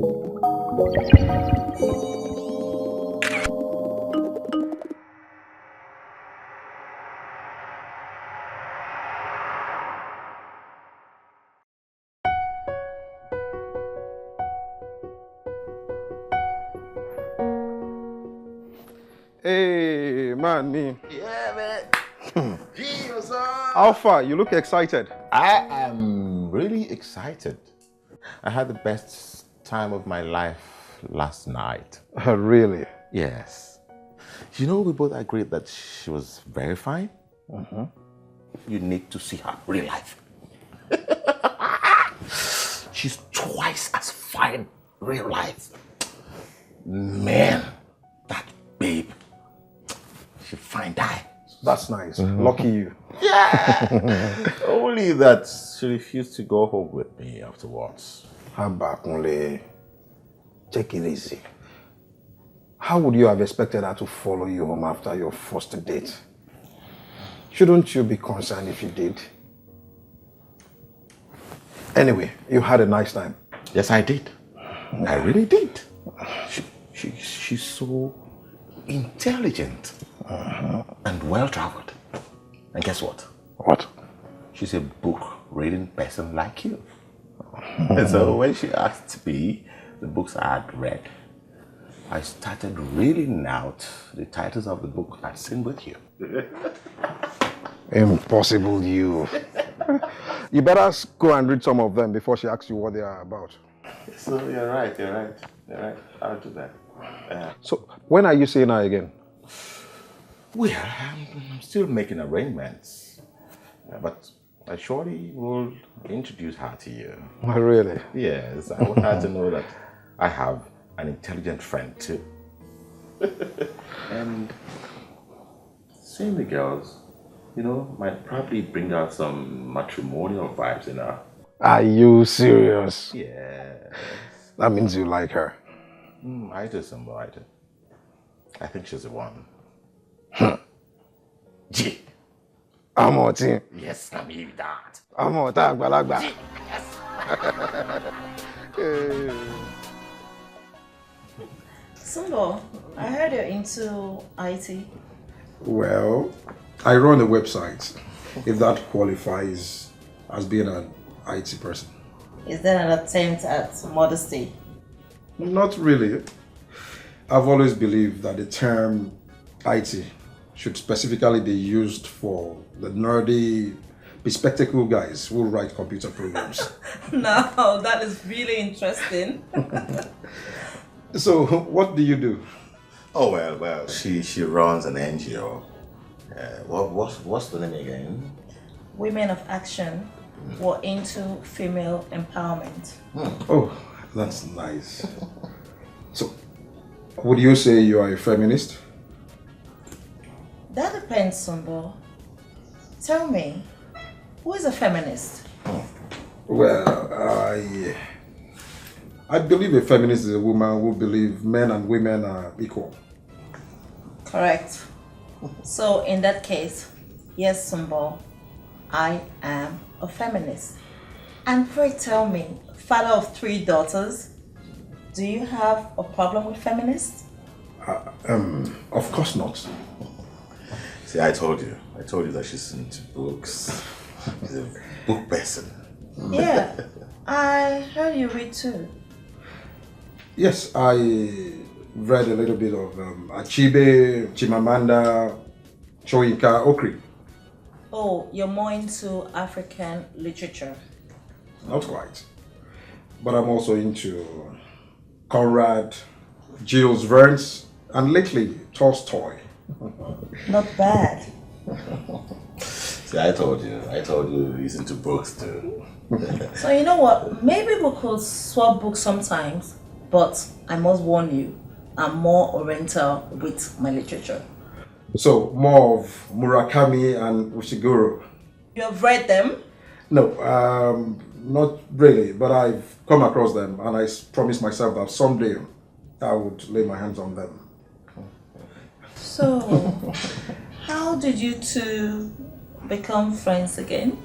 Hey, man, me. Yeah, man. Jesus. Alpha, you look excited. I am really excited. I had the best time of my life last night. Really? Yes. You know, we both agreed that she was very fine. You need to see her real life. She's twice as fine real life. Man, that babe. She fine die. That's nice. Lucky you. Yeah. Only that she refused to go home with me afterwards. How back only? Take it easy. How would you have expected her to follow you home after your first date? Shouldn't you be concerned if you did? Anyway, you had a nice time. Yes, I did. I really did. She's so intelligent and well-traveled. And guess what? What? She's a book-reading person like you. And so when she asked me the books I had read, I started reading out the titles of the book I'd seen with you. Impossible, you. You better go and read some of them before she asks you what they are about. So you're right. I'll do that. So, when are you seeing her again? Well, I'm still making arrangements. But I surely will introduce her to you. Really? Yes, I want her to know that I have an intelligent friend too. And seeing the girls, might probably bring out some matrimonial vibes in her. Are you serious? Yes. That means you like her. I do, Sumbo, I do. I think she's the one. Gee. I'm on team. Yes, I mean that. I'm on tag, balagba. Sumbo, I heard you're into IT. Well, I run a website, if that qualifies as being an IT person. Is that an attempt at modesty? Not really. I've always believed that the term IT should specifically be used for the nerdy, bespectacled guys who write computer programs. No, that is really interesting. So, what do you do? Oh, well, she runs an NGO. What's the name again? Women of Action were into female empowerment. Oh, that's nice. So, would you say you are a feminist? That depends, Sumbo. Tell me, who is a feminist? Well, I believe a feminist is a woman who believes men and women are equal. Correct. So in that case, yes, Sumbo, I am a feminist. And pray tell me, father of 3 daughters, do you have a problem with feminists? Of course not. See, I told you that she's into books. She's a book person. Yeah, I heard you read too. Yes, I read a little bit of Achebe, Chimamanda, Choyinka Okri. Oh, you're more into African literature. Not quite. But I'm also into Conrad, Jules Verne's, and lately Tolstoy. Not bad. See, I told you he's into books too. So you know what? Maybe we could swap books sometimes, but I must warn you, I'm more oriental with my literature. So, more of Murakami and Ushiguro. You have read them? No, not really, but I've come across them and I promised myself that someday I would lay my hands on them. So, how did you two become friends again?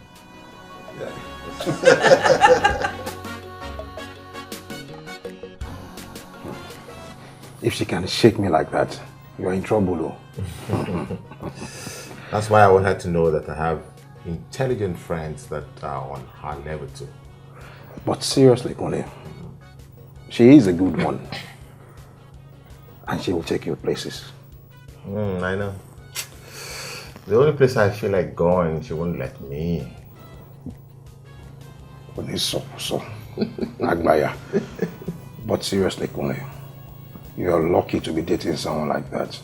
If she can shake me like that, you're in trouble. That's why I want her to know that I have intelligent friends that are on her level too. But seriously, Kone, she is a good one. And she will take you places. I know. The only place I feel like going, she won't let me. So, Agbaya. But seriously, Kone, you're lucky to be dating someone like that.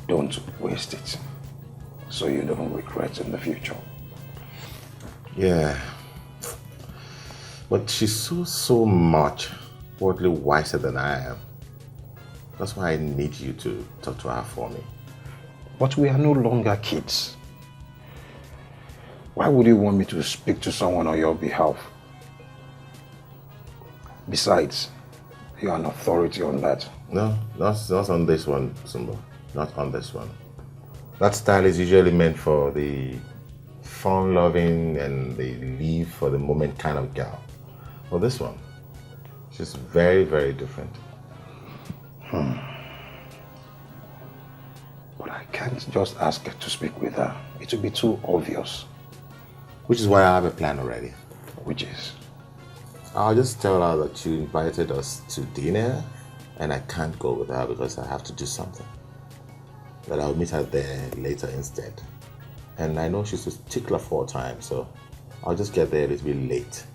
Don't waste it, so you don't regret in the future. Yeah. But she's so much worldly wiser than I am. That's why I need you to talk to her for me. But we are no longer kids. Why would you want me to speak to someone on your behalf? Besides, you're an authority on that. No, not on this one, Sumbo. Not on this one. That style is usually meant for the fun-loving and the live for the moment kind of girl. For this one, she's very, very different. But I can't just ask her to speak with her. It would be too obvious. Which is why I have a plan already. Which is? I'll just tell her that you invited us to dinner and I can't go with her because I have to do something. That I'll meet her there later instead. And I know she's a stickler for time, so I'll just get there a little bit late.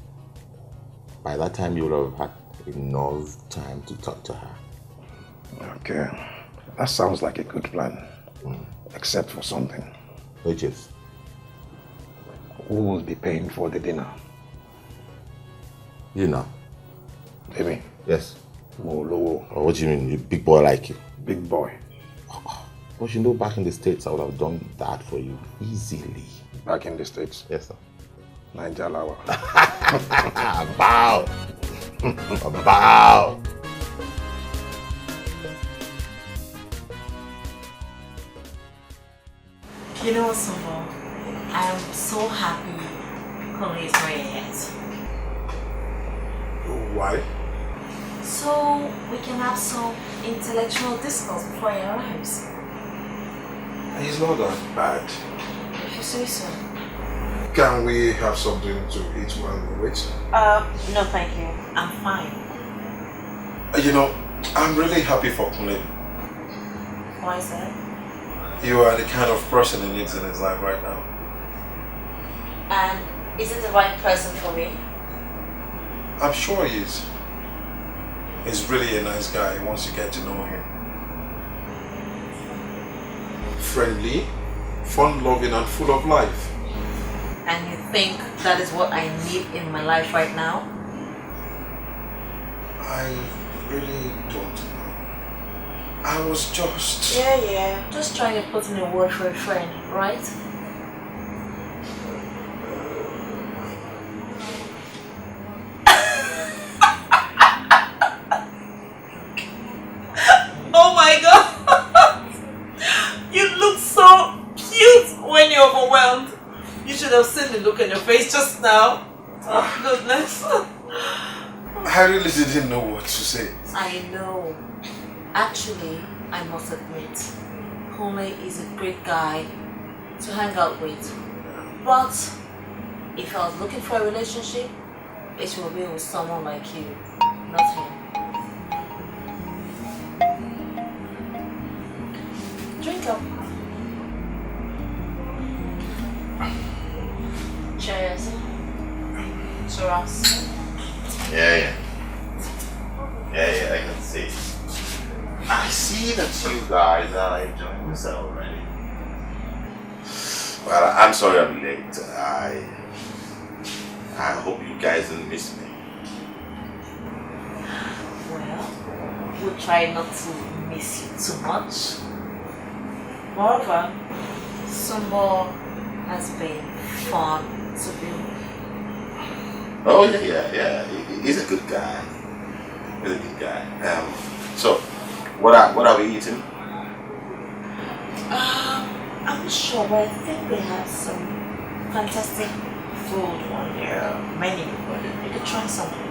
By that time, you will have had enough time to talk to her. Okay. That sounds like a good plan. Except for something. Which is? Who will be paying for the dinner? You know. Femi? Yes. Molo. Or what do you mean, you big boy like you? Big boy. But you know, back in the States, I would have done that for you easily. Back in the States? Yes, sir. Naijalawa. Bow! Bow! You know what, Sumbo? I am so happy Kone is very ahead. Why? So we can have some intellectual discourse before he arrives. He's not that bad. If you say so. Can we have something to eat while we wait? No thank you. I'm fine. You know, I'm really happy for Kune. Why is that? You are the kind of person he needs in his life right now. And is it the right person for me? I'm sure he is. He's really a nice guy once you get to know him. Friendly, fun-loving and full of life. And you think that is what I need in my life right now? I really don't know. I was just... Yeah. Just trying to put in a word for a friend, right? Oh my god! You look so cute when you're overwhelmed. You should have seen the look on your face just now. Oh goodness. I really didn't know what to say. I know. Actually, I must admit, Kone is a great guy to hang out with. But if I was looking for a relationship, it will be with someone like you, not him. Drink up. Cheers. To us. Yeah, I can see. I see that you guys are enjoying yourself already. Well, I'm sorry I'm late. I hope you guys didn't miss me. Well, we'll try not to miss you too much. Moreover, Sumbo has been fun to be with. Oh yeah. He's a good guy. He's a good guy. So, what are we eating? I'm not sure, but I think they have some fantastic food on their menu. You could try something.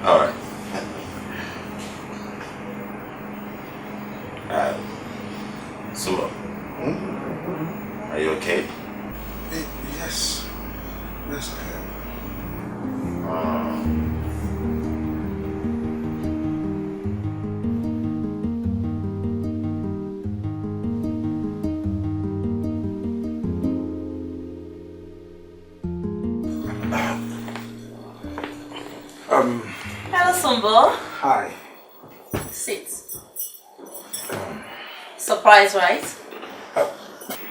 All right. Hello, Sumbo. Hi. Sit. Surprise, right?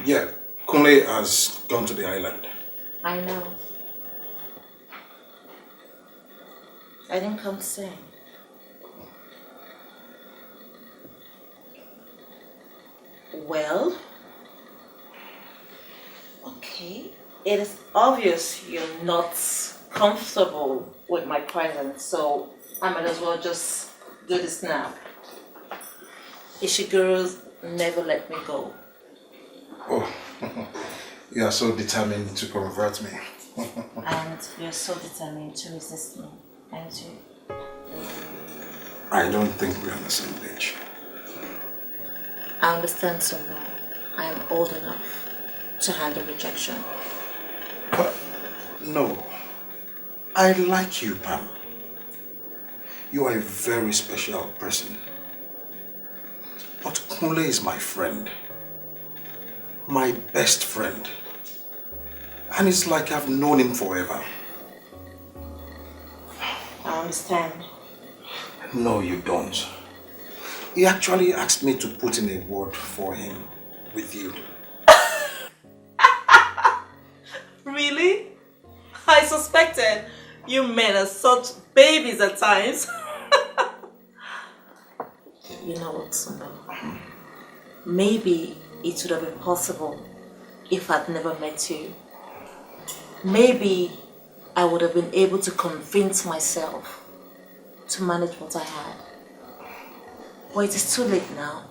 Yeah, Kunle has gone to the island. I know. I didn't come to say. Well, okay. It is obvious you're not comfortable with my presence, so I might as well just do this now. Ishiguro's never let me go. Oh, you are so determined to convert me. And you're so determined to resist me, aren't you? I don't think we're on the same page. I understand so now. I am old enough to handle rejection. But no, I like you, Pam. You are a very special person. But Kunle is my friend. My best friend. And it's like I've known him forever. I understand. No, you don't. He actually asked me to put in a word for him with you. Really? I suspected you men are such babies at times. You know what, Sumbo? Maybe it would have been possible if I'd never met you. Maybe I would have been able to convince myself to manage what I had. But it is too late now.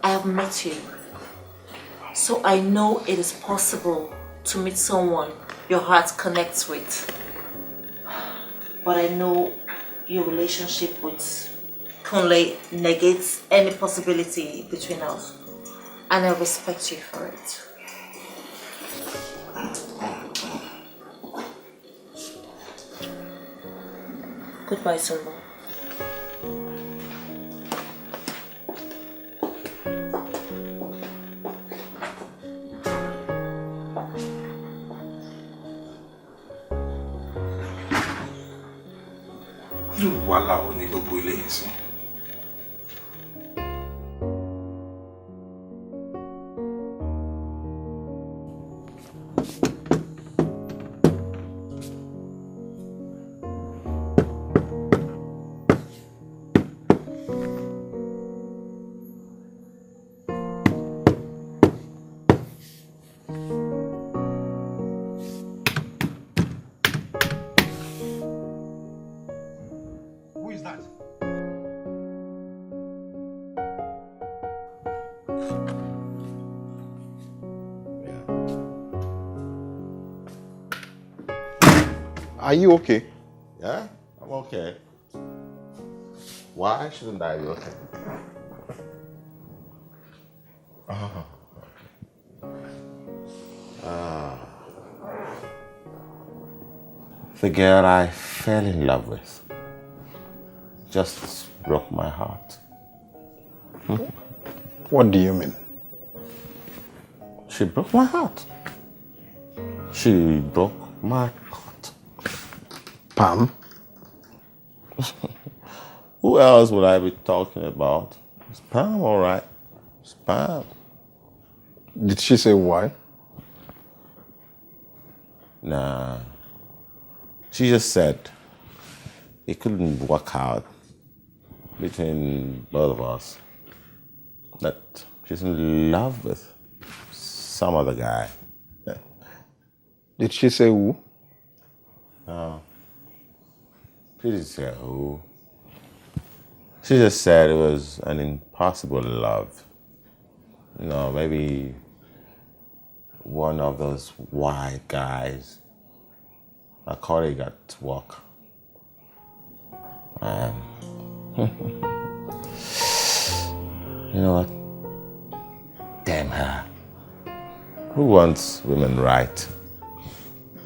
I have met you. So I know it is possible to meet someone your heart connects with. But I know your relationship with Kunle negates any possibility between us. And I respect you for it. Goodbye, Sumbo. Wàhálà ò ní gbogbo eléyìí sí. Who is that? Are you okay? Yeah, I'm okay. Why shouldn't I be okay? The girl I fell in love with just broke my heart. What do you mean? She broke my heart. She broke my heart. Pam? Who else would I be talking about? It's Pam, all right. It's Pam. Did she say why? Nah. She just said it couldn't work out between both of us. That she's in love with some other guy. Did she say who? She didn't say who. She just said it was an impossible love. You know, maybe one of those white guys, a colleague at work. You know what? Damn her. Who wants women right?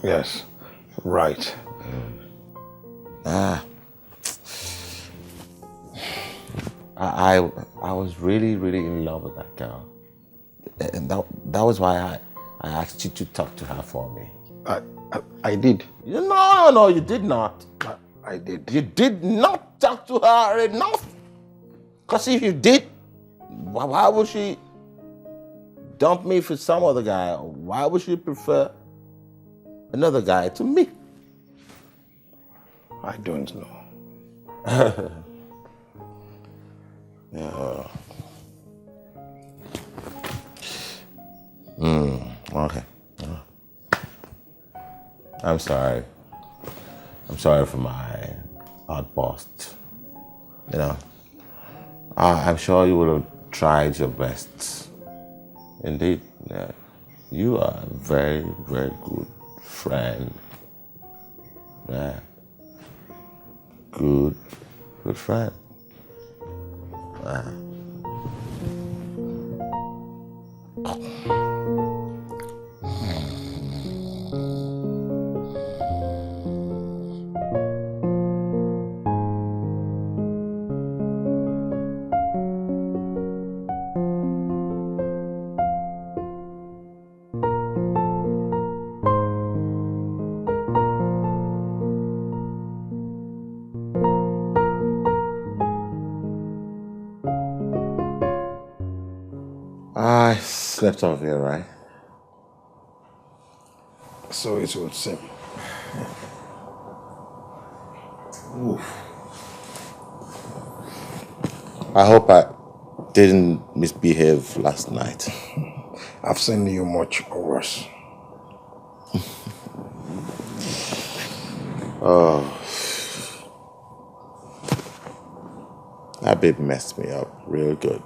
Yes, right. I was really, really in love with that girl. And that was why I asked you to talk to her for me. I did. No, you did not. I did. You did not talk to her enough. Because if you did, why would she dump me for some other guy? Why would she prefer another guy to me? I don't know. Yeah. Okay. I'm sorry. I'm sorry for my outburst. You know, I'm sure you would have tried your best. Indeed, yeah. You are a very, very good friend. Yeah. Good friend. I slept off here, right? So it would seem. I hope I didn't misbehave last night. I've seen you much worse. That babe messed me up real good.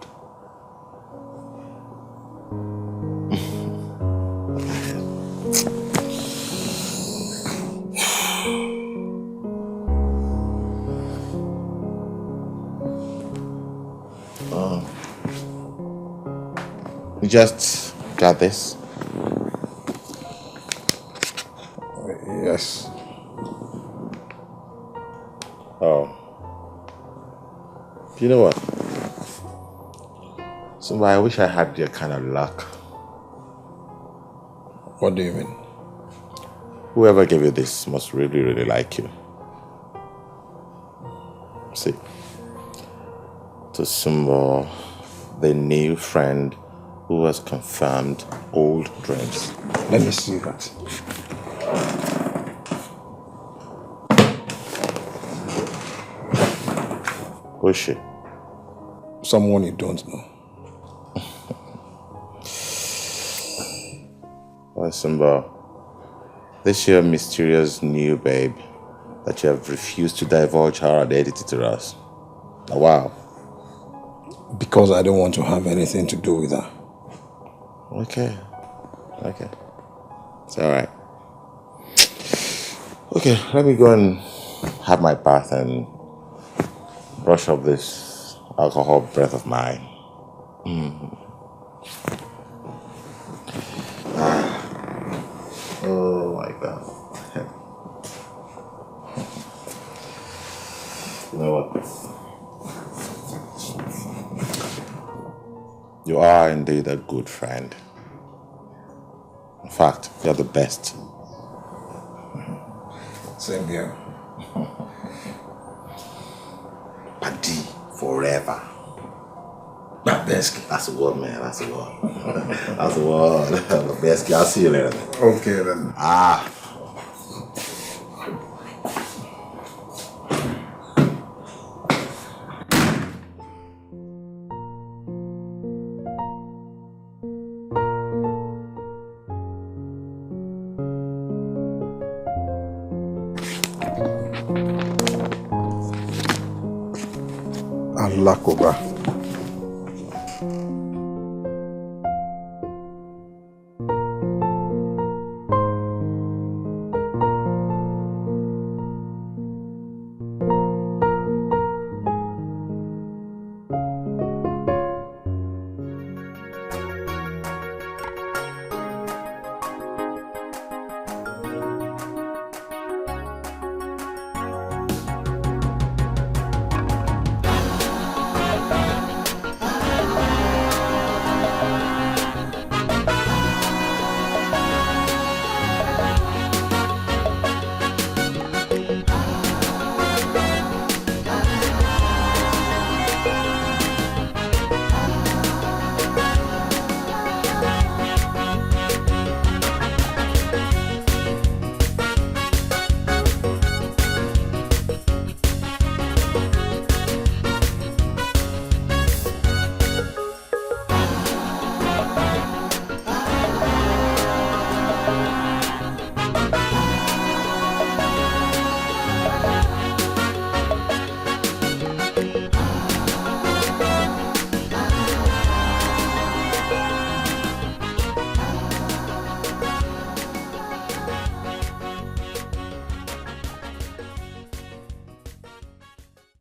You just got this? Yes. Oh. You know what? So I wish I had your kind of luck. What do you mean? Whoever gave you this must really, really like you. See, to Sumbo, the new friend who has confirmed old dreams. Let me see that. Who is she? Someone you don't know. Well, Sumbo, this your mysterious new babe that you have refused to divulge her identity to us. Now, wow. Because I don't want to have anything to do with her. Okay. It's all right. Okay, let me go and have my bath and brush up this alcohol breath of mine. Oh my God. You know what? You are indeed a good friend. In fact, you're the best. Same here. Paddy forever. Babeski. That's the word, man. That's the word. That's the word. Babeski. I'll see you later. Okay then. Allah Koba.